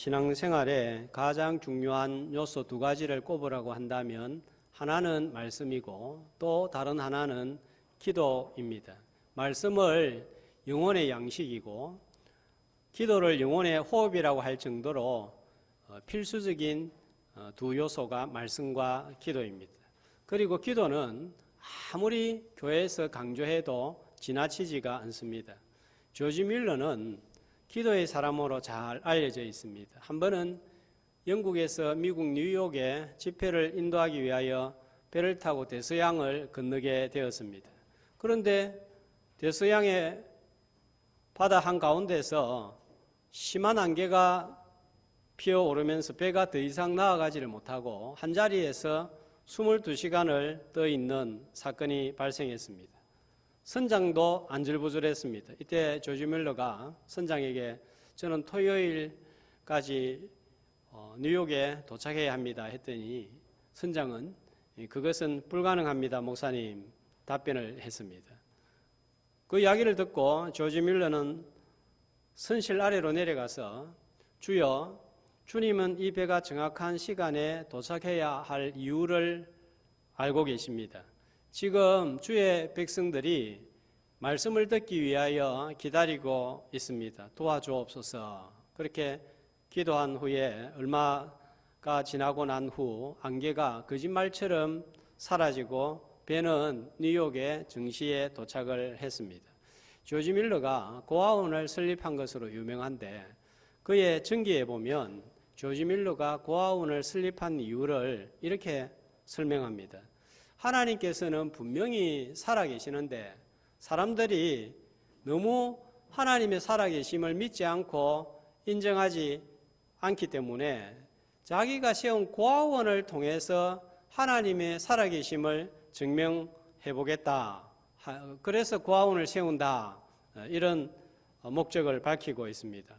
신앙생활에 가장 중요한 요소 두 가지를 꼽으라고 한다면 하나는 말씀이고 또 다른 하나는 기도입니다. 말씀을 영혼의 양식이고 기도를 영혼의 호흡이라고 할 정도로 필수적인 두 요소가 말씀과 기도입니다. 그리고 기도는 아무리 교회에서 강조해도 지나치지가 않습니다. 조지 밀러는 기도의 사람으로 잘 알려져 있습니다. 한 번은 영국에서 미국 뉴욕에 집회를 인도하기 위하여 배를 타고 대서양을 건너게 되었습니다. 그런데 대서양의 바다 한가운데서 심한 안개가 피어오르면서 배가 더 이상 나아가지를 못하고 한자리에서 22시간을 떠 있는 사건이 발생했습니다. 선장도 안절부절했습니다. 이때 조지 밀러가 선장에게 저는 토요일까지 뉴욕에 도착해야 합니다 했더니 선장은 그것은 불가능합니다 목사님 답변을 했습니다. 그 이야기를 듣고 조지 밀러는 선실 아래로 내려가서 주여, 주님은 이 배가 정확한 시간에 도착해야 할 이유를 알고 계십니다. 지금 주의 백성들이 말씀을 듣기 위하여 기다리고 있습니다. 도와주옵소서. 그렇게 기도한 후에 얼마가 지나고 난 후 안개가 거짓말처럼 사라지고 배는 뉴욕의 정시에 도착을 했습니다. 조지 밀러가 고아원을 설립한 것으로 유명한데 그의 전기에 보면 조지 밀러가 고아원을 설립한 이유를 이렇게 설명합니다. 하나님께서는 분명히 살아계시는데 사람들이 너무 하나님의 살아계심을 믿지 않고 인정하지 않기 때문에 자기가 세운 고아원을 통해서 하나님의 살아계심을 증명해 보겠다. 그래서 고아원을 세운다. 이런 목적을 밝히고 있습니다.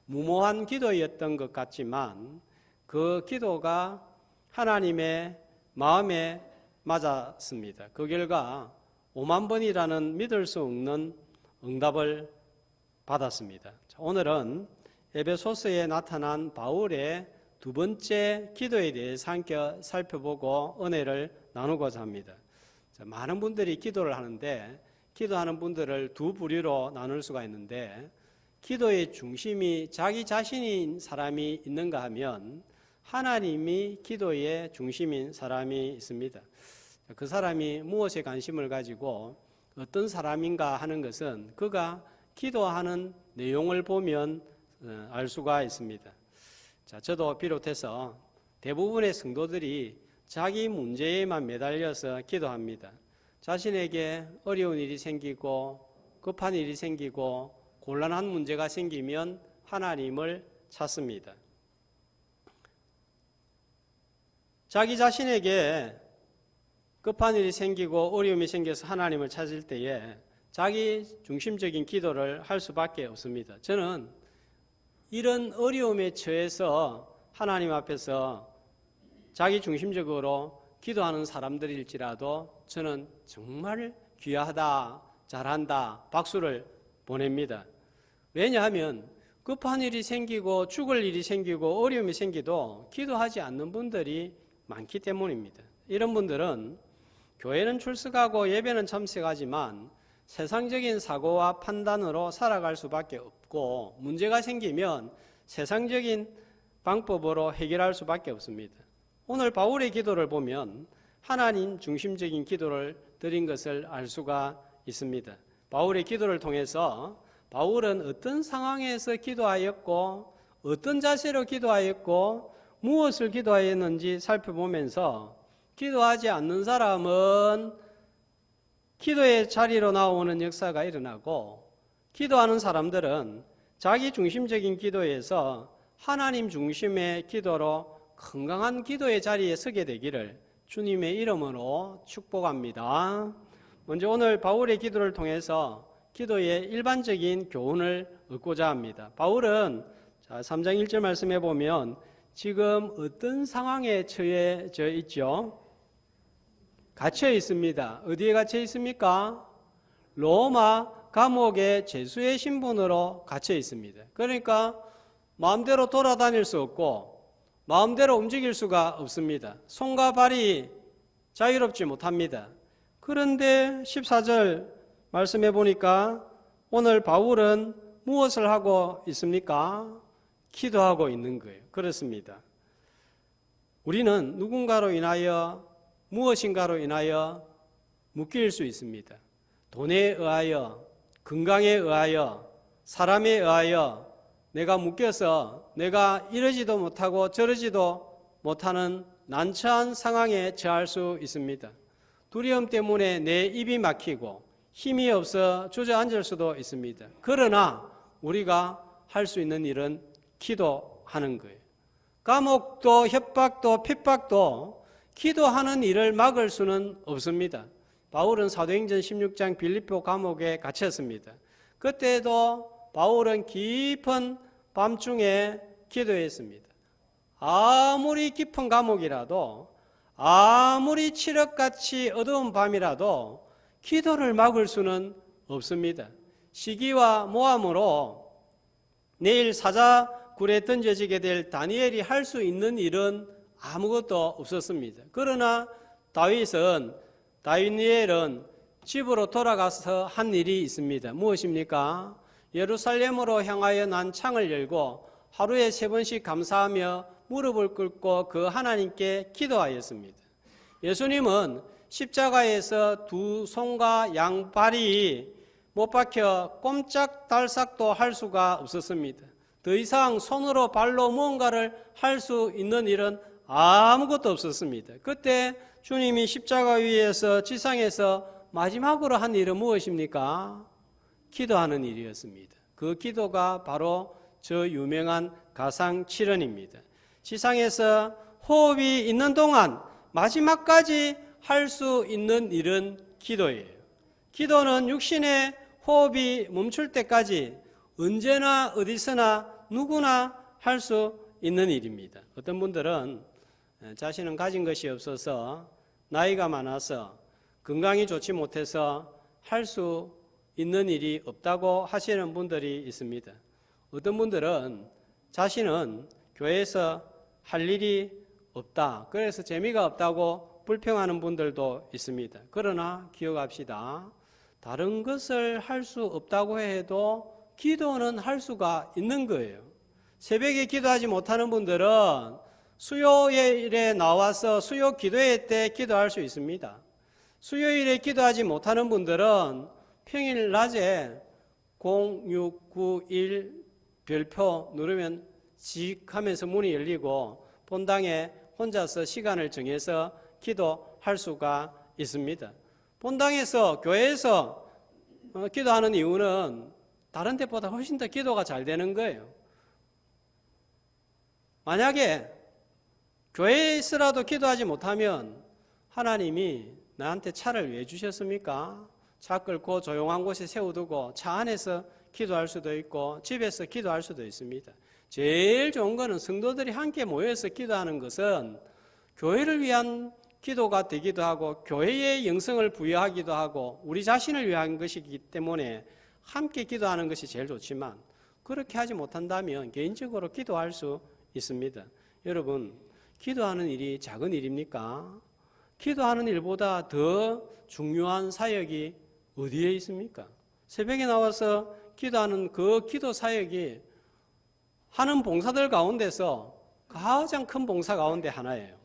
무모한 기도였던 것 같지만 그 기도가 하나님의 마음에 맞았습니다. 그 결과 5만 번이라는 믿을 수 없는 응답을 받았습니다. 오늘은 에베소서에 나타난 바울의 두 번째 기도에 대해서 함께 살펴보고 은혜를 나누고자 합니다. 많은 분들이 기도를 하는데 기도하는 분들을 두 부류로 나눌 수가 있는데 기도의 중심이 자기 자신인 사람이 있는가 하면 하나님이 기도의 중심인 사람이 있습니다. 그 사람이 무엇에 관심을 가지고 어떤 사람인가 하는 것은 그가 기도하는 내용을 보면 알 수가 있습니다. 저도 비롯해서 대부분의 성도들이 자기 문제에만 매달려서 기도합니다. 자신에게 어려운 일이 생기고 급한 일이 생기고 곤란한 문제가 생기면 하나님을 찾습니다. 자기 자신에게 급한 일이 생기고 어려움이 생겨서 하나님을 찾을 때에 자기 중심적인 기도를 할 수밖에 없습니다. 저는 이런 어려움에 처해서 하나님 앞에서 자기 중심적으로 기도하는 사람들일지라도 저는 정말 귀하다, 잘한다, 박수를 보냅니다. 왜냐하면 급한 일이 생기고 죽을 일이 생기고 어려움이 생기도 기도하지 않는 분들이 많기 때문입니다. 이런 분들은 교회는 출석하고 예배는 참석하지만 세상적인 사고와 판단으로 살아갈 수밖에 없고 문제가 생기면 세상적인 방법으로 해결할 수밖에 없습니다. 오늘 바울의 기도를 보면 하나님 중심적인 기도를 드린 것을 알 수가 있습니다. 바울의 기도를 통해서 바울은 어떤 상황에서 기도하였고 어떤 자세로 기도하였고 무엇을 기도하였는지 살펴보면서 기도하지 않는 사람은 기도의 자리로 나오는 역사가 일어나고 기도하는 사람들은 자기 중심적인 기도에서 하나님 중심의 기도로 건강한 기도의 자리에 서게 되기를 주님의 이름으로 축복합니다. 먼저 오늘 바울의 기도를 통해서 기도의 일반적인 교훈을 얻고자 합니다. 바울은 3장 1절 말씀해 보면 지금 어떤 상황에 처해져 있죠? 갇혀 있습니다. 어디에 갇혀 있습니까? 로마 감옥의 죄수의 신분으로 갇혀 있습니다. 그러니까 마음대로 돌아다닐 수 없고 마음대로 움직일 수가 없습니다. 손과 발이 자유롭지 못합니다. 그런데 14절 말씀해 보니까 오늘 바울은 무엇을 하고 있습니까? 기도하고 있는 거예요. 그렇습니다. 우리는 누군가로 인하여 무엇인가로 인하여 묶일 수 있습니다. 돈에 의하여, 건강에 의하여, 사람에 의하여 내가 묶여서 내가 이러지도 못하고 저러지도 못하는 난처한 상황에 처할 수 있습니다. 두려움 때문에 내 입이 막히고 힘이 없어 주저앉을 수도 있습니다. 그러나 우리가 할 수 있는 일은 기도하는 거예요. 감옥도 협박도 핍박도 기도하는 일을 막을 수는 없습니다. 바울은 사도행전 16장 빌립보 감옥에 갇혔습니다. 그때도 바울은 깊은 밤중에 기도했습니다. 아무리 깊은 감옥이라도 아무리 칠흑같이 어두운 밤이라도 기도를 막을 수는 없습니다. 시기와 모함으로 내일 사자굴에 던져지게 될 다니엘이 할 수 있는 일은 아무것도 없었습니다. 그러나 다니엘은 집으로 돌아가서 한 일이 있습니다. 무엇입니까? 예루살렘으로 향하여 난 창을 열고 하루에 3번씩 감사하며 무릎을 꿇고 그 하나님께 기도하였습니다. 예수님은 십자가에서 두 손과 양발이 못 박혀 꼼짝달싹도 할 수가 없었습니다. 더 이상 손으로 발로 무언가를 할 수 있는 일은 아무것도 없었습니다. 그때 주님이 십자가 위에서 지상에서 마지막으로 한 일은 무엇입니까? 기도하는 일이었습니다. 그 기도가 바로 저 유명한 가상칠언입니다. 지상에서 호흡이 있는 동안 마지막까지 할 수 있는 일은 기도예요. 기도는 육신의 호흡이 멈출 때까지 언제나 어디서나 누구나 할 수 있는 일입니다. 어떤 분들은 자신은 가진 것이 없어서 나이가 많아서 건강이 좋지 못해서 할 수 있는 일이 없다고 하시는 분들이 있습니다. 어떤 분들은 자신은 교회에서 할 일이 없다, 그래서 재미가 없다고 불평하는 분들도 있습니다. 그러나 기억합시다. 다른 것을 할 수 없다고 해도 기도는 할 수가 있는 거예요. 새벽에 기도하지 못하는 분들은 수요일에 나와서 수요 기도회 때 기도할 수 있습니다. 수요일에 기도하지 못하는 분들은 평일 낮에 0691 별표 누르면 직 하면서 문이 열리고 본당에 혼자서 시간을 정해서 기도할 수가 있습니다. 본당에서 교회에서 기도하는 이유는 다른 데보다 훨씬 더 기도가 잘 되는 거예요. 만약에 교회에서라도 기도하지 못하면 하나님이 나한테 차를 왜 주셨습니까? 차 끌고 조용한 곳에 세워두고 차 안에서 기도할 수도 있고 집에서 기도할 수도 있습니다. 제일 좋은 거는 성도들이 함께 모여서 기도하는 것은 교회를 위한 기도가 되기도 하고 교회의 영성을 부여하기도 하고 우리 자신을 위한 것이기 때문에 함께 기도하는 것이 제일 좋지만 그렇게 하지 못한다면 개인적으로 기도할 수 있습니다. 여러분, 기도하는 일이 작은 일입니까? 기도하는 일보다 더 중요한 사역이 어디에 있습니까? 새벽에 나와서 기도하는 그 기도 사역이 하는 봉사들 가운데서 가장 큰 봉사 가운데 하나예요.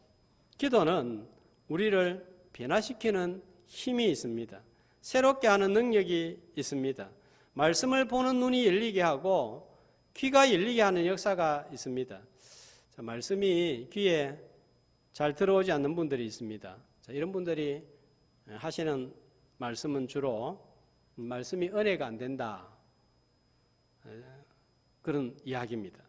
기도는 우리를 변화시키는 힘이 있습니다. 새롭게 하는 능력이 있습니다. 말씀을 보는 눈이 열리게 하고 귀가 열리게 하는 역사가 있습니다. 자, 말씀이 귀에 잘 들어오지 않는 분들이 있습니다. 자, 이런 분들이 하시는 말씀은 주로 말씀이 은혜가 안 된다, 그런 이야기입니다.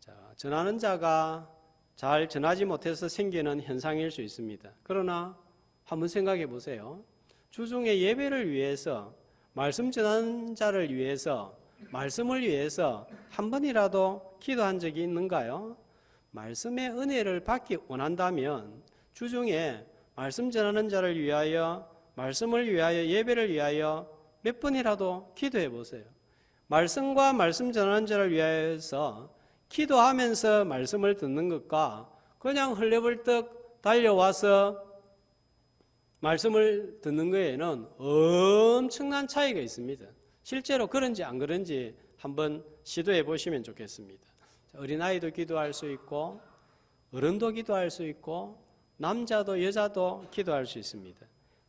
자, 전하는 자가 잘 전하지 못해서 생기는 현상일 수 있습니다. 그러나 한번 생각해 보세요. 주중에 예배를 위해서, 말씀 전하는 자를 위해서, 말씀을 위해서 한 번이라도 기도한 적이 있는가요? 말씀의 은혜를 받기 원한다면 주중에 말씀 전하는 자를 위하여, 말씀을 위하여, 예배를 위하여 몇 번이라도 기도해 보세요. 말씀과 말씀 전하는 자를 위하여서 기도하면서 말씀을 듣는 것과 그냥 헐레벌떡 달려와서 말씀을 듣는 거에는 엄청난 차이가 있습니다. 실제로 그런지 안 그런지 한번 시도해 보시면 좋겠습니다. 어린아이도 기도할 수 있고 어른도 기도할 수 있고 남자도 여자도 기도할 수 있습니다.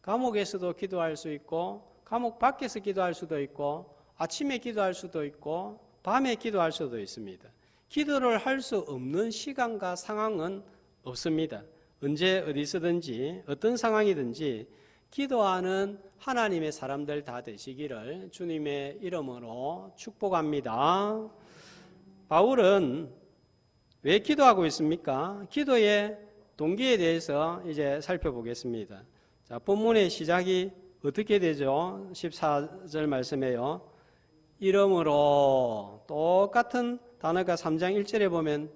감옥에서도 기도할 수 있고 감옥 밖에서 기도할 수도 있고 아침에 기도할 수도 있고 밤에 기도할 수도 있습니다. 기도를 할 수 없는 시간과 상황은 없습니다. 언제 어디서든지 어떤 상황이든지 기도하는 하나님의 사람들 다 되시기를 주님의 이름으로 축복합니다. 바울은 왜 기도하고 있습니까? 기도의 동기에 대해서 이제 살펴보겠습니다. 자, 본문의 시작이 어떻게 되죠? 14절 말씀에요. 이름으로 똑같은 단어가 3장 1절에 보면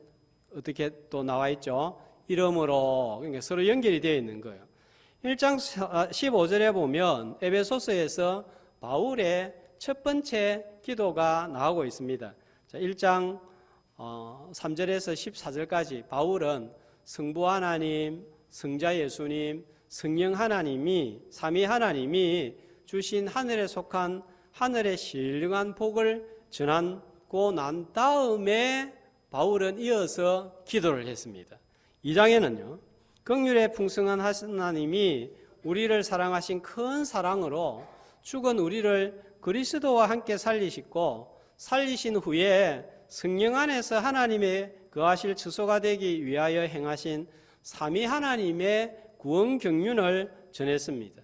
어떻게 또 나와 있죠? 이름으로, 그러니까 서로 연결이 되어 있는 거예요. 1장 15절에 보면 에베소서에서 바울의 첫 번째 기도가 나오고 있습니다. 자, 1장 3절에서 14절까지 바울은 성부 하나님, 성자 예수님, 성령 하나님이 삼위 하나님이 주신 하늘에 속한 하늘의 신령한 복을 전하고 난 다음에 바울은 이어서 기도를 했습니다. 2장에는요. 긍휼의 풍성한 하나님이 우리를 사랑하신 큰 사랑으로 죽은 우리를 그리스도와 함께 살리시고 살리신 후에 성령 안에서 하나님의 거하실 처소가 되기 위하여 행하신 삼위 하나님의 구원 경륜을 전했습니다.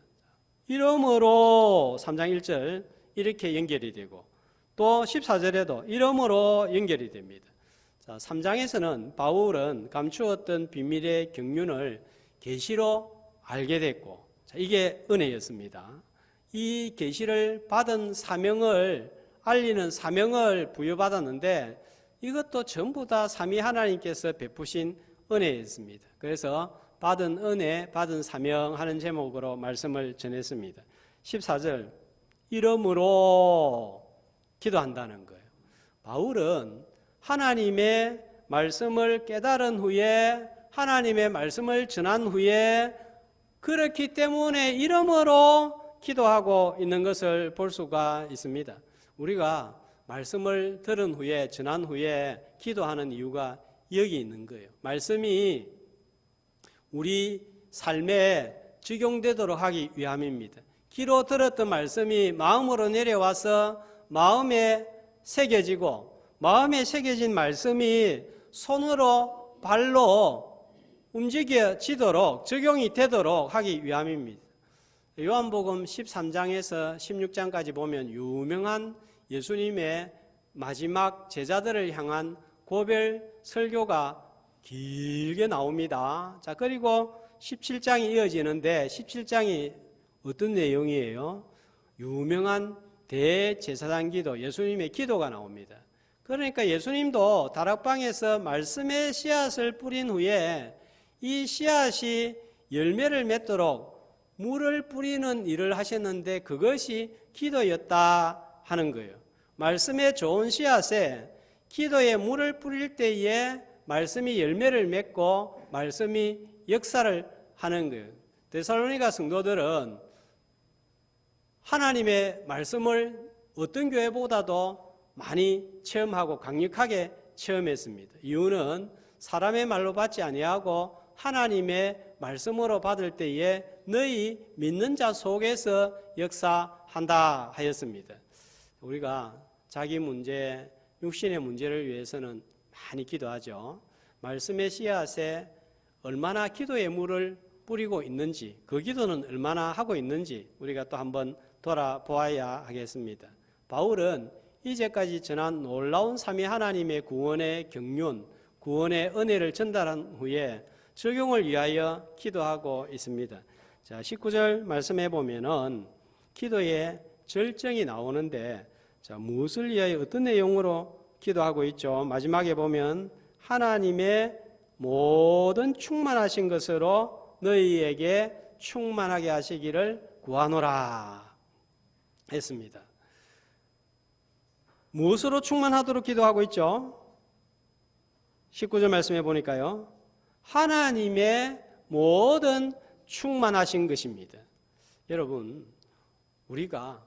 이름으로 3장 1절 이렇게 연결이 되고 또 14절에도 이름으로 연결이 됩니다. 자, 3장에서는 바울은 감추었던 비밀의 경륜을 계시로 알게 됐고, 자, 이게 은혜였습니다. 이 계시를 받은 사명을 알리는 사명을 부여받았는데 이것도 전부 다 삼위 하나님께서 베푸신 은혜였습니다. 그래서 받은 은혜, 받은 사명 하는 제목으로 말씀을 전했습니다. 14절 이름으로 기도한다는 거예요. 바울은 하나님의 말씀을 깨달은 후에 하나님의 말씀을 전한 후에 그렇기 때문에 이름으로 기도하고 있는 것을 볼 수가 있습니다. 우리가 말씀을 들은 후에 전한 후에 기도하는 이유가 여기 있는 거예요. 말씀이 우리 삶에 적용되도록 하기 위함입니다. 귀로 들었던 말씀이 마음으로 내려와서 마음에 새겨지고 마음에 새겨진 말씀이 손으로 발로 움직여지도록 적용이 되도록 하기 위함입니다. 요한복음 13장에서 16장까지 보면 유명한 예수님의 마지막 제자들을 향한 고별 설교가 길게 나옵니다. 자, 그리고 17장이 이어지는데 17장이 어떤 내용이에요? 유명한 대제사장 기도, 예수님의 기도가 나옵니다. 그러니까 예수님도 다락방에서 말씀의 씨앗을 뿌린 후에 이 씨앗이 열매를 맺도록 물을 뿌리는 일을 하셨는데 그것이 기도였다 하는 거예요. 말씀의 좋은 씨앗에 기도에 물을 뿌릴 때에 말씀이 열매를 맺고 말씀이 역사를 하는 거예요. 데살로니가 성도들은 하나님의 말씀을 어떤 교회보다도 많이 체험하고 강력하게 체험했습니다. 이유는 사람의 말로 받지 아니하고 하나님의 말씀으로 받을 때에 너희 믿는 자 속에서 역사한다 하였습니다. 우리가 자기 문제, 육신의 문제를 위해서는 많이 기도하죠. 말씀의 씨앗에 얼마나 기도의 물을 뿌리고 있는지, 그 기도는 얼마나 하고 있는지 우리가 또 한번 돌아보아야 하겠습니다. 바울은 이제까지 전한 놀라운 삼위 하나님의 구원의 경륜, 구원의 은혜를 전달한 후에 적용을 위하여 기도하고 있습니다. 자, 19절 말씀해 보면은 기도의 절정이 나오는데, 자, 무엇을 위하여 어떤 내용으로 기도하고 있죠? 마지막에 보면 하나님의 모든 충만하신 것으로 너희에게 충만하게 하시기를 구하노라 했습니다. 무엇으로 충만하도록 기도하고 있죠? 19절 말씀해 보니까요. 하나님의 모든 충만하신 것입니다. 여러분, 우리가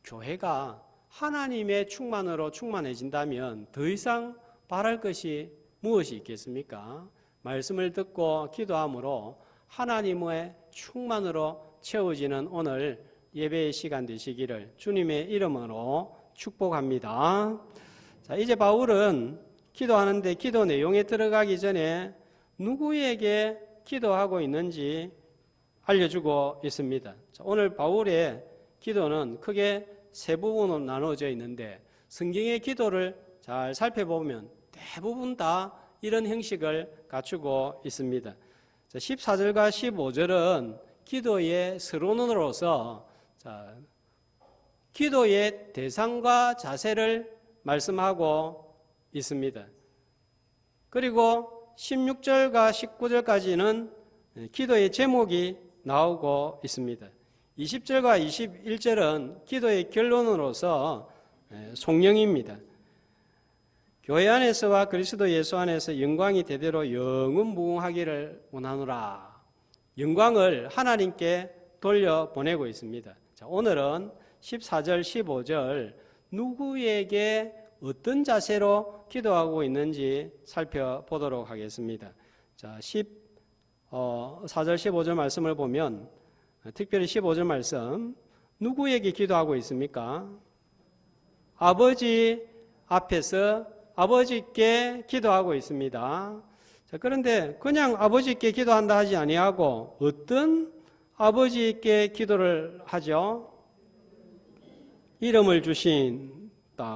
교회가 하나님의 충만으로 충만해진다면 더 이상 바랄 것이 무엇이 있겠습니까? 말씀을 듣고 기도함으로 하나님의 충만으로 채워지는 오늘 예배의 시간 되시기를 주님의 이름으로 축복합니다. 자, 이제 바울은 기도하는데 기도 내용에 들어가기 전에 누구에게 기도하고 있는지 알려주고 있습니다. 자, 오늘 바울의 기도는 크게 세 부분으로 나눠져 있는데 성경의 기도를 잘 살펴보면 대부분 다 이런 형식을 갖추고 있습니다. 14절과 15절은 기도의 서론으로서 기도의 대상과 자세를 말씀하고 있습니다. 그리고 16절과 19절까지는 기도의 제목이 나오고 있습니다. 20절과 21절은 기도의 결론으로서 송영입니다. 교회 안에서와 그리스도 예수 안에서 영광이 대대로 영원무궁하기를 원하노라. 영광을 하나님께 돌려보내고 있습니다. 자, 오늘은 14절, 15절 누구에게 어떤 자세로 기도하고 있는지 살펴보도록 하겠습니다. 자, 14절, 15절 말씀을 보면 특별히 15절 말씀 누구에게 기도하고 있습니까? 아버지 앞에서 아버지께 기도하고 있습니다. 자, 그런데 그냥 아버지께 기도한다 하지 아니하고 어떤 아버지께 기도를 하죠? 이름을 주신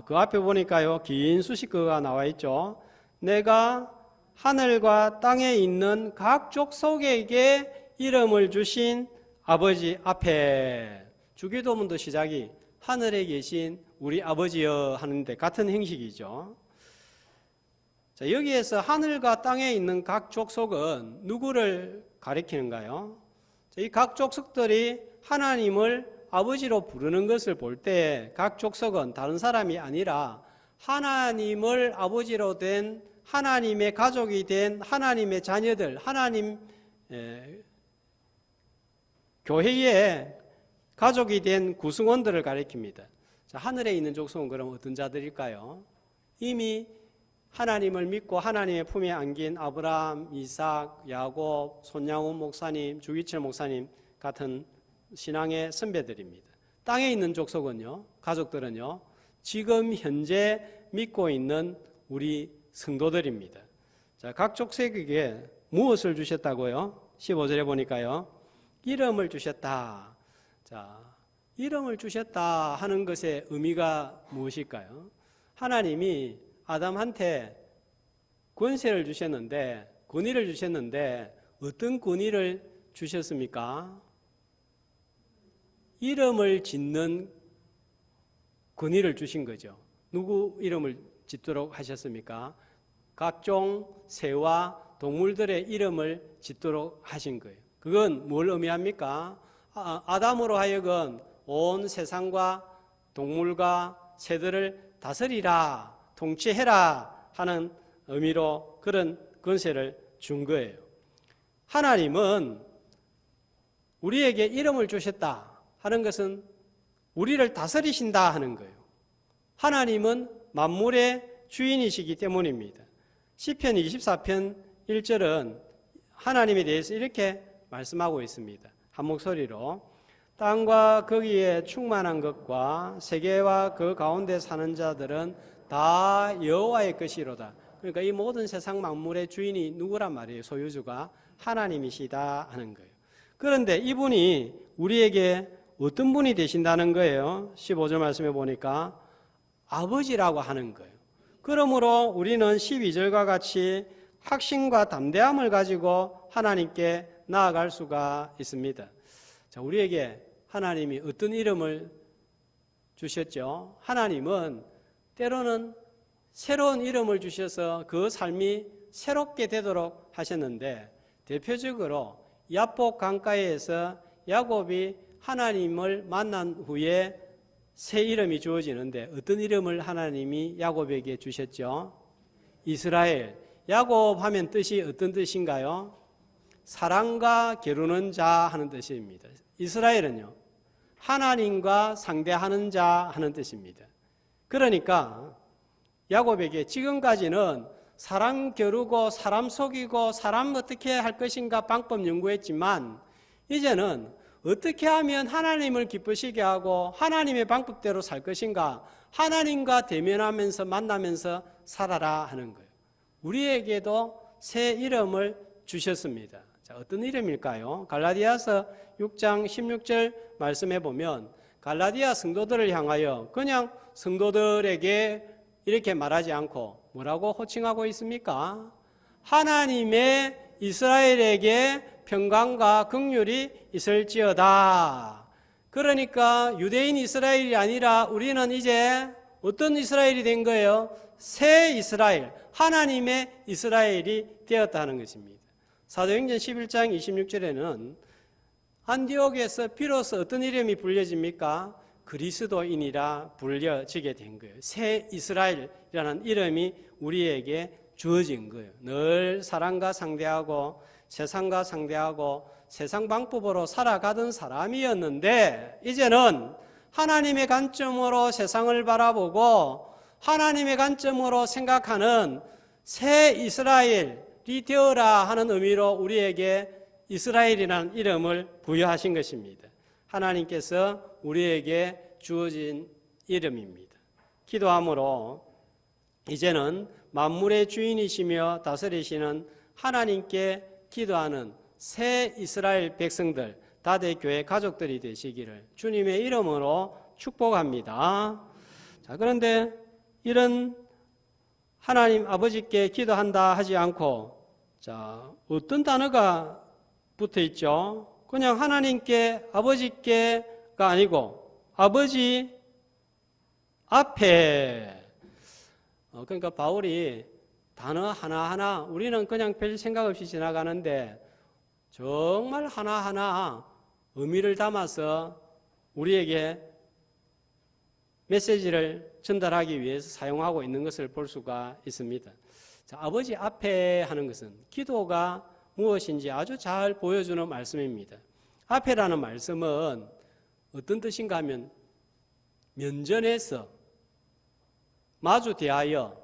그 앞에 보니까요 긴 수식어가 나와 있죠. 내가 하늘과 땅에 있는 각 족속에게 이름을 주신 아버지 앞에 주기도문도 시작이 하늘에 계신 우리 아버지여 하는데 같은 형식이죠. 자, 여기에서 하늘과 땅에 있는 각 족속은 누구를 가리키는가요? 이 각 족속들이 하나님을 아버지로 부르는 것을 볼 때 각 족속은 다른 사람이 아니라 하나님을 아버지로 된 하나님의 가족이 된 하나님의 자녀들, 하나님 교회의 가족이 된 구성원들을 가리킵니다. 자, 하늘에 있는 족속은 그럼 어떤 자들일까요? 이미 하나님을 믿고 하나님의 품에 안긴 아브라함, 이삭, 야곱, 손양훈 목사님, 주기철 목사님 같은 신앙의 선배들입니다. 땅에 있는 족속은요, 가족들은요, 지금 현재 믿고 있는 우리 성도들입니다. 자, 각 족속에게 무엇을 주셨다고요? 15절에 보니까요, 이름을 주셨다. 자, 이름을 주셨다 하는 것의 의미가 무엇일까요? 하나님이 아담한테 권세를 주셨는데, 권위를 주셨는데 어떤 권위를 주셨습니까? 이름을 짓는 권위를 주신 거죠. 누구 이름을 짓도록 하셨습니까? 각종 새와 동물들의 이름을 짓도록 하신 거예요. 그건 뭘 의미합니까? 아담으로 하여금 온 세상과 동물과 새들을 다스리라, 통치해라 하는 의미로 그런 권세를 준 거예요. 하나님은 우리에게 이름을 주셨다 하는 것은 우리를 다스리신다 하는 거예요. 하나님은 만물의 주인이시기 때문입니다. 시편 24편 1절은 하나님에 대해서 이렇게 말씀하고 있습니다. 한 목소리로 땅과 거기에 충만한 것과 세계와 그 가운데 사는 자들은 다 여호와의 것이로다. 그러니까 이 모든 세상 만물의 주인이 누구란 말이에요? 소유주가 하나님이시다 하는 거예요. 그런데 이분이 우리에게 어떤 분이 되신다는 거예요? 15절 말씀해 보니까 아버지라고 하는 거예요. 그러므로 우리는 12절과 같이 확신과 담대함을 가지고 하나님께 나아갈 수가 있습니다. 자, 우리에게 하나님이 어떤 이름을 주셨죠? 하나님은 때로는 새로운 이름을 주셔서 그 삶이 새롭게 되도록 하셨는데, 대표적으로 야복 강가에서 야곱이 하나님을 만난 후에 새 이름이 주어지는데 어떤 이름을 하나님이 야곱에게 주셨죠? 이스라엘. 야곱 하면 뜻이 어떤 뜻인가요? 사랑과 겨루는 자 하는 뜻입니다. 이스라엘은요, 하나님과 상대하는 자 하는 뜻입니다. 그러니까 야곱에게 지금까지는 사람 겨루고 사람 속이고 사람 어떻게 할 것인가 방법 연구했지만 이제는 어떻게 하면 하나님을 기쁘시게 하고 하나님의 방법대로 살 것인가, 하나님과 대면하면서 만나면서 살아라 하는 거예요. 우리에게도 새 이름을 주셨습니다. 자, 어떤 이름일까요? 갈라디아서 6장 16절 말씀해 보면 갈라디아 성도들을 향하여 그냥 성도들에게 이렇게 말하지 않고 뭐라고 호칭하고 있습니까? 하나님의 이스라엘에게 평강과 긍휼이 있을지어다. 그러니까 유대인 이스라엘이 아니라 우리는 이제 어떤 이스라엘이 된 거예요? 새 이스라엘, 하나님의 이스라엘이 되었다는 것입니다. 사도행전 11장 26절에는 안디옥에서 비로소 어떤 이름이 불려집니까? 그리스도인이라 불려지게 된 거예요. 새 이스라엘이라는 이름이 우리에게 주어진 거예요. 늘 사람과 상대하고 세상과 상대하고 세상 방법으로 살아가던 사람이었는데 이제는 하나님의 관점으로 세상을 바라보고 하나님의 관점으로 생각하는 새 이스라엘이 되어라 하는 의미로 우리에게 이스라엘이라는 이름을 부여하신 것입니다. 하나님께서 우리에게 주어진 이름입니다. 기도함으로 이제는 만물의 주인이시며 다스리시는 하나님께 기도하는 새 이스라엘 백성들, 다대교회 가족들이 되시기를 주님의 이름으로 축복합니다. 자, 그런데 이런 하나님 아버지께 기도한다 하지 않고 자, 어떤 단어가 붙어 있죠? 그냥 하나님께 아버지께가 아니고 아버지 앞에 그러니까 바울이 단어 하나하나 우리는 그냥 별 생각 없이 지나가는데 정말 하나하나 의미를 담아서 우리에게 메시지를 전달하기 위해서 사용하고 있는 것을 볼 수가 있습니다. 자, 아버지 앞에 하는 것은 기도가 무엇인지 아주 잘 보여주는 말씀입니다. 앞에라는 말씀은 어떤 뜻인가 하면 면전에서 마주 대하여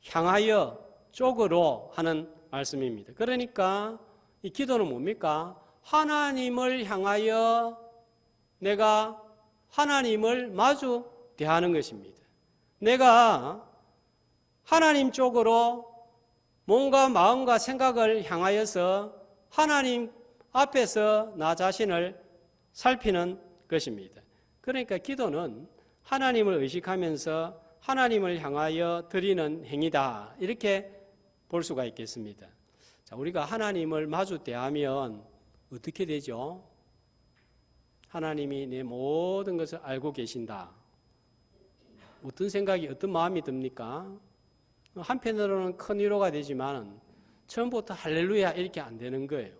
향하여 쪽으로 하는 말씀입니다. 그러니까 이 기도는 뭡니까? 하나님을 향하여 내가 하나님을 마주 대하는 것입니다. 내가 하나님 쪽으로 몸과 마음과 생각을 향하여서 하나님 앞에서 나 자신을 살피는 것입니다. 그러니까 기도는 하나님을 의식하면서 하나님을 향하여 드리는 행위다. 이렇게 볼 수가 있겠습니다. 자, 우리가 하나님을 마주 대하면 어떻게 되죠? 하나님이 내 모든 것을 알고 계신다. 어떤 생각이, 어떤 마음이 듭니까? 한편으로는 큰 위로가 되지만 처음부터 할렐루야 이렇게 안 되는 거예요.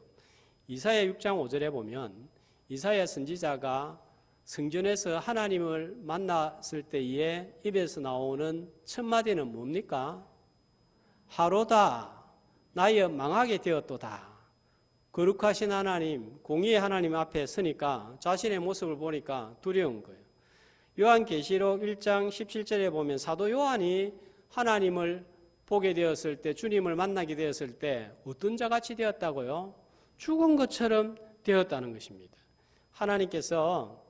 이사야 6장 5절에 보면 이사야 선지자가 성전에서 하나님을 만났을 때에 입에서 나오는 첫 마디는 뭡니까? 하로다 나여 망하게 되었도다. 거룩하신 하나님, 공의의 하나님 앞에 서니까 자신의 모습을 보니까 두려운 거예요. 요한계시록 1장 17절에 보면 사도 요한이 하나님을 보게 되었을 때, 주님을 만나게 되었을 때 어떤 자같이 되었다고요? 죽은 것처럼 되었다는 것입니다. 하나님께서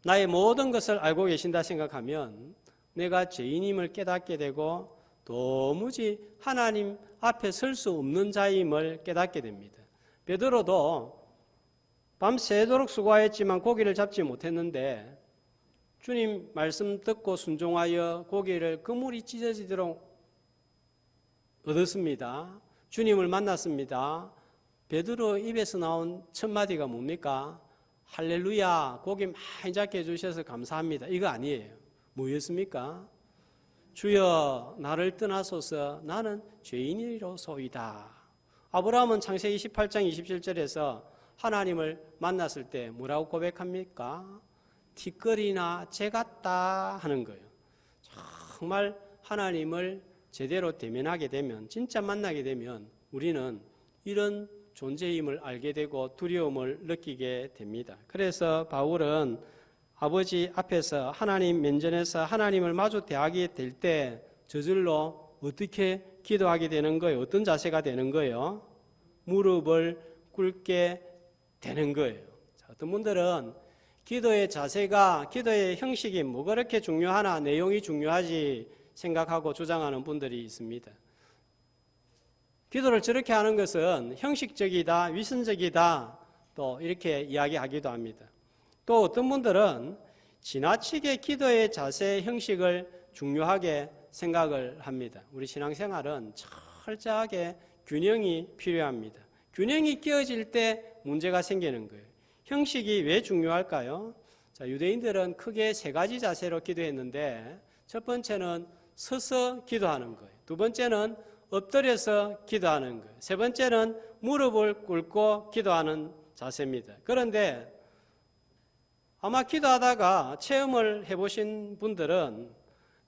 나의 모든 것을 알고 계신다 생각하면 내가 죄인임을 깨닫게 되고 도무지 하나님 앞에 설 수 없는 자임을 깨닫게 됩니다. 베드로도 밤새도록 수고하였지만 고기를 잡지 못했는데 주님 말씀 듣고 순종하여 고기를 그물이 찢어지도록 얻었습니다. 주님을 만났습니다. 베드로 입에서 나온 첫 마디가 뭡니까? 할렐루야, 고기 많이 잡게 해주셔서 감사합니다. 이거 아니에요. 뭐였습니까? 주여 나를 떠나소서 나는 죄인이로소이다. 아브라함은 창세기 28장 27절에서 하나님을 만났을 때 뭐라고 고백합니까? 티끌이나 재 같다 하는 거예요. 정말 하나님을 제대로 대면하게 되면, 진짜 만나게 되면 우리는 이런 존재임을 알게 되고 두려움을 느끼게 됩니다. 그래서 바울은 아버지 앞에서 하나님 면전에서 하나님을 마주 대하게 될 때 저절로 어떻게 기도하게 되는 거예요? 어떤 자세가 되는 거예요? 무릎을 꿇게 되는 거예요. 자, 어떤 분들은 기도의 자세가, 기도의 형식이 뭐 그렇게 중요하나, 내용이 중요하지 생각하고 주장하는 분들이 있습니다. 기도를 저렇게 하는 것은 형식적이다, 위선적이다, 또 이렇게 이야기하기도 합니다. 또 어떤 분들은 지나치게 기도의 자세, 형식을 중요하게 생각을 합니다. 우리 신앙생활은 철저하게 균형이 필요합니다. 균형이 깨어질 때 문제가 생기는 거예요. 형식이 왜 중요할까요? 자, 유대인들은 크게 세 가지 자세로 기도했는데, 첫 번째는 서서 기도하는 거예요. 두 번째는 엎드려서 기도하는 거예요. 세 번째는 무릎을 꿇고 기도하는 자세입니다. 그런데 아마 기도하다가 체험을 해보신 분들은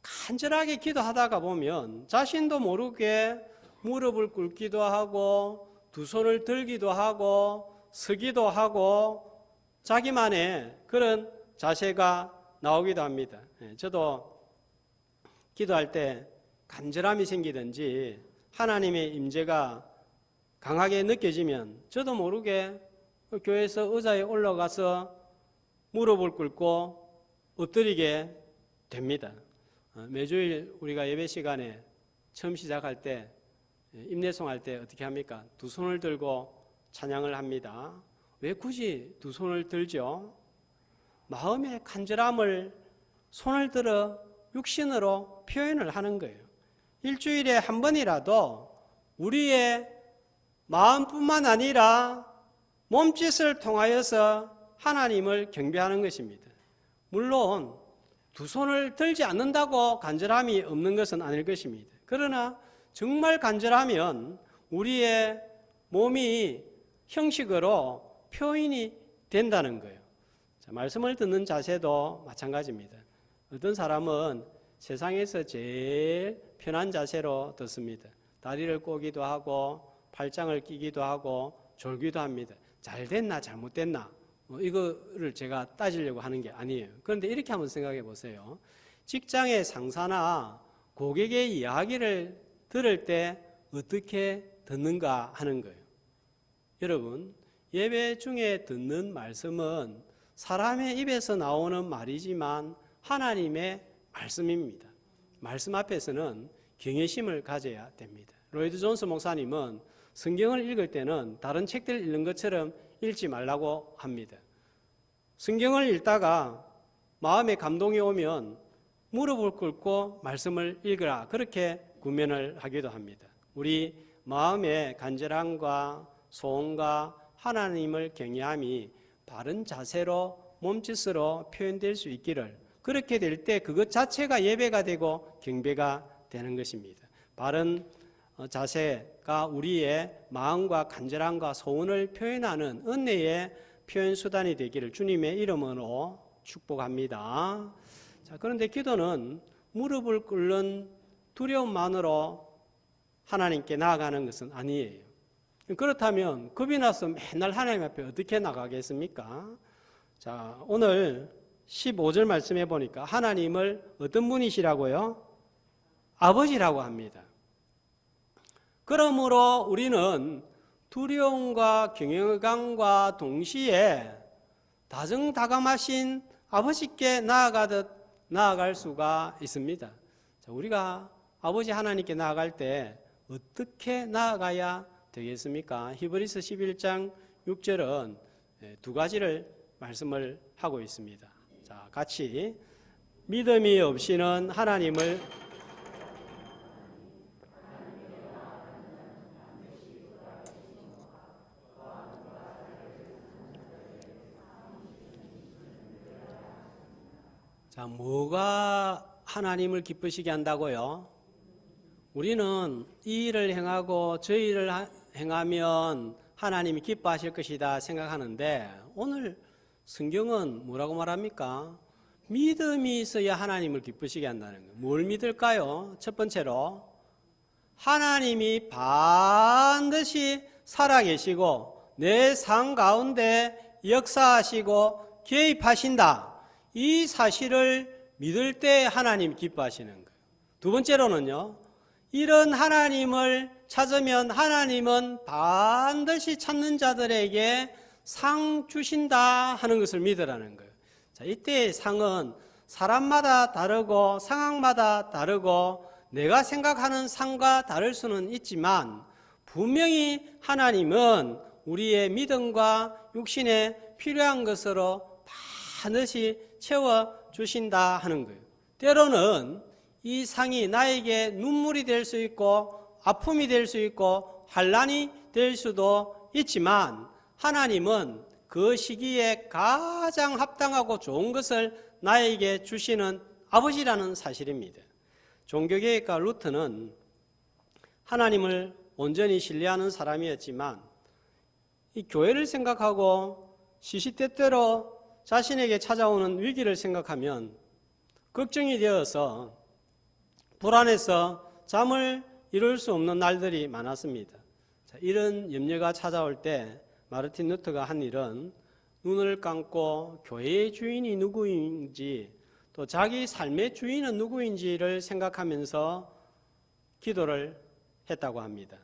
간절하게 기도하다가 보면 자신도 모르게 무릎을 꿇기도 하고 두 손을 들기도 하고 서기도 하고 자기만의 그런 자세가 나오기도 합니다. 저도 기도할 때 간절함이 생기든지 하나님의 임재가 강하게 느껴지면 저도 모르게 교회에서 의자에 올라가서 무릎을 꿇고 엎드리게 됩니다. 매주일 우리가 예배 시간에 처음 시작할 때, 임내송 할 때 어떻게 합니까? 두 손을 들고 찬양을 합니다. 왜 굳이 두 손을 들죠? 마음의 간절함을 손을 들어 육신으로 표현을 하는 거예요. 일주일에 한 번이라도 우리의 마음뿐만 아니라 몸짓을 통하여서 하나님을 경배하는 것입니다. 물론 두 손을 들지 않는다고 간절함이 없는 것은 아닐 것입니다. 그러나 정말 간절하면 우리의 몸이 형식으로 표현이 된다는 거예요. 자, 말씀을 듣는 자세도 마찬가지입니다. 어떤 사람은 세상에서 제일 편한 자세로 듣습니다. 다리를 꼬기도 하고 팔짱을 끼기도 하고 졸기도 합니다. 잘 됐나 잘못됐나 이거를 제가 따지려고 하는 게 아니에요. 그런데 이렇게 한번 생각해 보세요. 직장의 상사나 고객의 이야기를 들을 때 어떻게 듣는가 하는 거예요. 여러분, 예배 중에 듣는 말씀은 사람의 입에서 나오는 말이지만 하나님의 말씀입니다. 말씀 앞에서는 경외심을 가져야 됩니다. 로이드 존스 목사님은 성경을 읽을 때는 다른 책들을 읽는 것처럼 읽지 말라고 합니다. 성경을 읽다가 마음에 감동이 오면 무릎을 꿇고 말씀을 읽으라, 그렇게 권면을 하기도 합니다. 우리 마음의 간절함과 소원과 하나님을 경외함이 바른 자세로 몸짓으로 표현될 수 있기를, 그렇게 될 때 그것 자체가 예배가 되고 경배가 되는 것입니다. 바른 자세가 우리의 마음과 간절함과 소원을 표현하는 은혜의 표현 수단이 되기를 주님의 이름으로 축복합니다. 자, 그런데 기도는 무릎을 꿇는 두려움만으로 하나님께 나아가는 것은 아니에요. 그렇다면 겁이 나서 맨날 하나님 앞에 어떻게 나가겠습니까? 자, 오늘 15절 말씀해 보니까 하나님을 어떤 분이시라고요? 아버지라고 합니다. 그러므로 우리는 두려움과 경외감과 동시에 다정다감하신 아버지께 나아갈 수가 있습니다. 자, 우리가 아버지 하나님께 나아갈 때 어떻게 나아가야 되겠습니까? 히브리서 11장 6절은 두 가지를 말씀을 하고 있습니다. 자, 같이 믿음이 없이는 하나님을 자, 뭐가 하나님을 기쁘시게 한다고요? 우리는 이 일을 행하고 저 일을 행하면 하나님이 기뻐하실 것이다 생각하는데 오늘 성경은 뭐라고 말합니까? 믿음이 있어야 하나님을 기쁘시게 한다는 거예요. 뭘 믿을까요? 첫 번째로 하나님이 반드시 살아계시고 내 삶 가운데 역사하시고 개입하신다. 이 사실을 믿을 때 하나님 기뻐하시는 거예요. 두 번째로는요, 이런 하나님을 찾으면 하나님은 반드시 찾는 자들에게 상 주신다 하는 것을 믿으라는 거예요. 자, 이때의 상은 사람마다 다르고 상황마다 다르고 내가 생각하는 상과 다를 수는 있지만 분명히 하나님은 우리의 믿음과 육신에 필요한 것으로 반드시 채워주신다 하는 거예요. 때로는 이 상이 나에게 눈물이 될 수 있고 아픔이 될 수 있고 환난이 될 수도 있지만 하나님은 그 시기에 가장 합당하고 좋은 것을 나에게 주시는 아버지라는 사실입니다. 종교개혁가 루트는 하나님을 온전히 신뢰하는 사람이었지만 이 교회를 생각하고 시시때때로 자신에게 찾아오는 위기를 생각하면 걱정이 되어서 불안해서 잠을 이룰 수 없는 날들이 많았습니다. 자, 이런 염려가 찾아올 때 마르틴 루터가 한 일은 눈을 감고 교회의 주인이 누구인지 또 자기 삶의 주인은 누구인지를 생각하면서 기도를 했다고 합니다.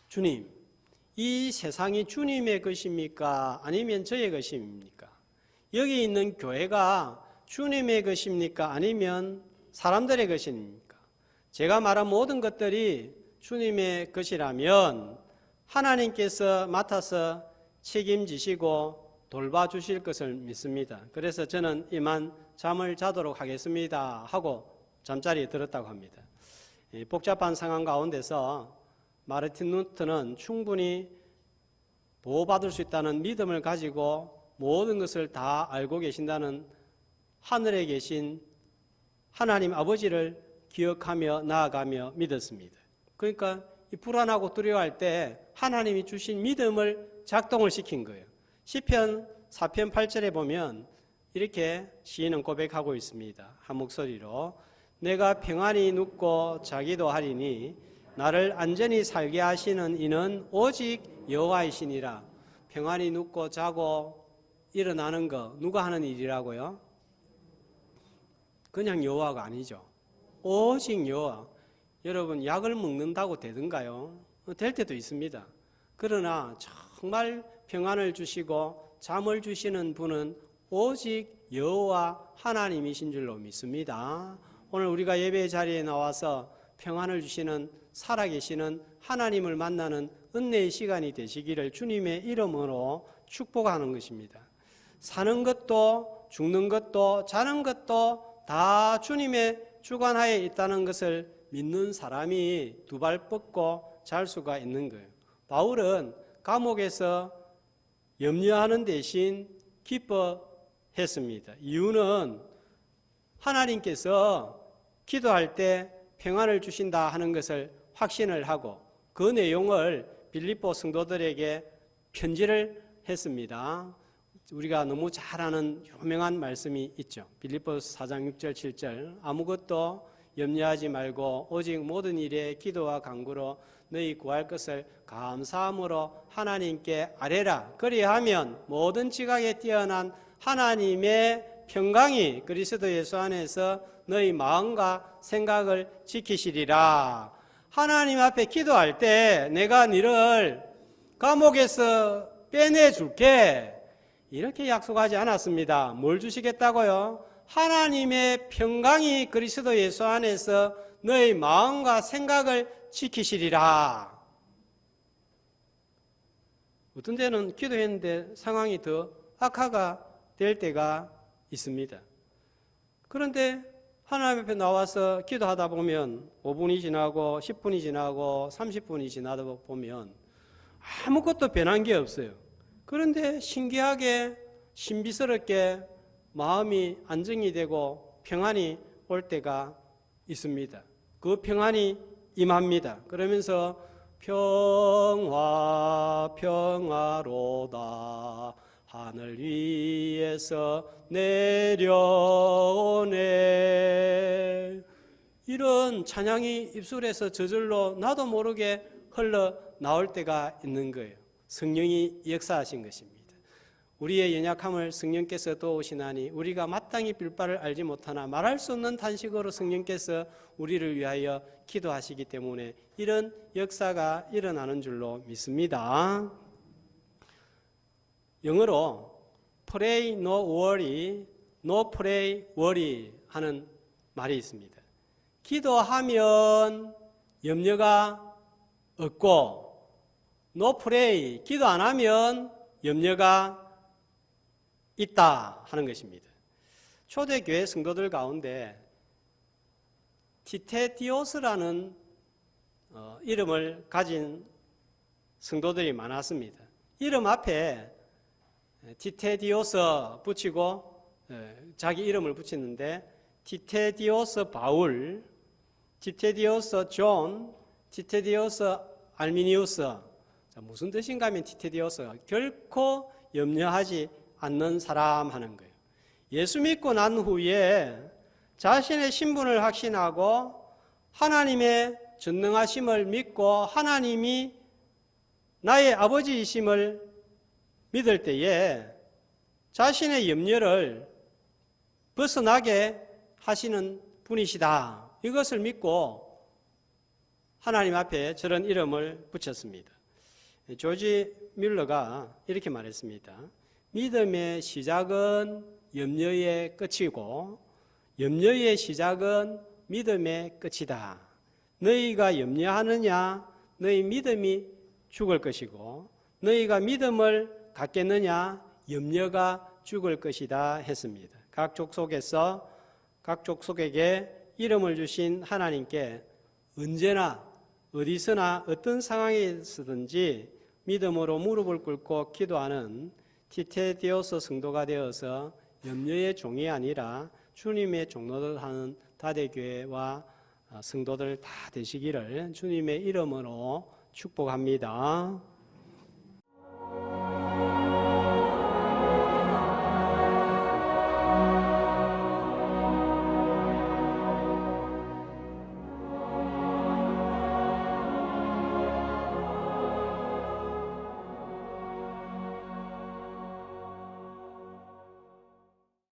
주님, 이 세상이 주님의 것입니까? 아니면 저의 것입니까? 여기 있는 교회가 주님의 것입니까? 아니면 사람들의 것입니까? 제가 말한 모든 것들이 주님의 것이라면 하나님께서 맡아서 책임지시고 돌봐주실 것을 믿습니다. 그래서 저는 이만 잠을 자도록 하겠습니다 하고 잠자리에 들었다고 합니다. 복잡한 상황 가운데서 마르틴 루터는 충분히 보호받을 수 있다는 믿음을 가지고 모든 것을 다 알고 계신다는 하늘에 계신 하나님 아버지를 기억하며 나아가며 믿었습니다. 그러니까 이 불안하고 두려워할 때 하나님이 주신 믿음을 작동을 시킨 거예요. 시편 4편 8절에 보면 이렇게 시인은 고백하고 있습니다. 한 목소리로 내가 평안히 눕고 자기도 하리니 나를 안전히 살게 하시는 이는 오직 여호와이시니라. 평안히 눕고 자고 일어나는 거 누가 하는 일이라고요? 그냥 여호와가 아니죠. 오직 여호와. 여러분 약을 먹는다고 되든가요? 될 때도 있습니다. 그러나 정말 평안을 주시고 잠을 주시는 분은 오직 여호와 하나님이신 줄로 믿습니다. 오늘 우리가 예배의 자리에 나와서 평안을 주시는 살아계시는 하나님을 만나는 은혜의 시간이 되시기를 주님의 이름으로 축복하는 것입니다. 사는 것도 죽는 것도 자는 것도 다 주님의 주관하에 있다는 것을 믿는 사람이 두 발 뻗고 잘 수가 있는 거예요. 바울은 감옥에서 염려하는 대신 기뻐했습니다. 이유는 하나님께서 기도할 때 평안을 주신다 하는 것을 확신을 하고 그 내용을 빌립보 성도들에게 편지를 했습니다. 우리가 너무 잘 아는 유명한 말씀이 있죠. 빌립보서 4장 6절 7절 아무것도 염려하지 말고 오직 모든 일에 기도와 간구로 너희 구할 것을 감사함으로 하나님께 아뢰라. 그리하면 모든 지각에 뛰어난 하나님의 평강이 그리스도 예수 안에서 너희 마음과 생각을 지키시리라. 하나님 앞에 기도할 때 내가 너를 감옥에서 빼내줄게 이렇게 약속하지 않았습니다. 뭘 주시겠다고요? 하나님의 평강이 그리스도 예수 안에서 너희 마음과 생각을 지키시리라. 어떤 때는 기도했는데 상황이 더 악화가 될 때가 있습니다. 그런데 하나님 앞에 나와서 기도하다 보면 5분이 지나고 10분이 지나고 30분이 지나다 보면 아무것도 변한 게 없어요. 그런데 신기하게 신비스럽게 마음이 안정이 되고 평안이 올 때가 있습니다. 그 평안이 임합니다. 그러면서 평화 평화로다 하늘 위에서 내려오네. 이런 찬양이 입술에서 저절로 나도 모르게 흘러나올 때가 있는 거예요. 성령이 역사하신 것입니다. 우리의 연약함을 성령께서 도우시나니 우리가 마땅히 빌 바를 알지 못하나 말할 수 없는 탄식으로 성령께서 우리를 위하여 기도하시기 때문에 이런 역사가 일어나는 줄로 믿습니다. 영어로 pray no worry, no pray worry 하는 말이 있습니다. 기도하면 염려가 없고 no pray, 기도 안 하면 염려가 있다 하는 것입니다. 초대교회 성도들 가운데 티테디오스라는 이름을 가진 성도들이 많았습니다. 이름 앞에 티테디오스 붙이고 자기 이름을 붙이는데 티테디오스 바울, 티테디오스 존, 티테디오스 알미니우스. 무슨 뜻인가 하면 티테디오스가 결코 염려하지 않는 사람 하는 거예요. 예수 믿고 난 후에 자신의 신분을 확신하고 하나님의 전능하심을 믿고 하나님이 나의 아버지이심을 믿을 때에 자신의 염려를 벗어나게 하시는 분이시다. 이것을 믿고 하나님 앞에 저런 이름을 붙였습니다. 조지 뮬러가 이렇게 말했습니다. 믿음의 시작은 염려의 끝이고 염려의 시작은 믿음의 끝이다. 너희가 염려하느냐 너희 믿음이 죽을 것이고 너희가 믿음을 갖겠느냐 염려가 죽을 것이다 했습니다. 각 족속에게 이름을 주신 하나님께 언제나 어디서나 어떤 상황에서든지 믿음으로 무릎을 꿇고 기도하는 티테디오스 성도가 되어서 염려의 종이 아니라 주님의 종로를 하는 다대교회와 성도들 다 되시기를 주님의 이름으로 축복합니다.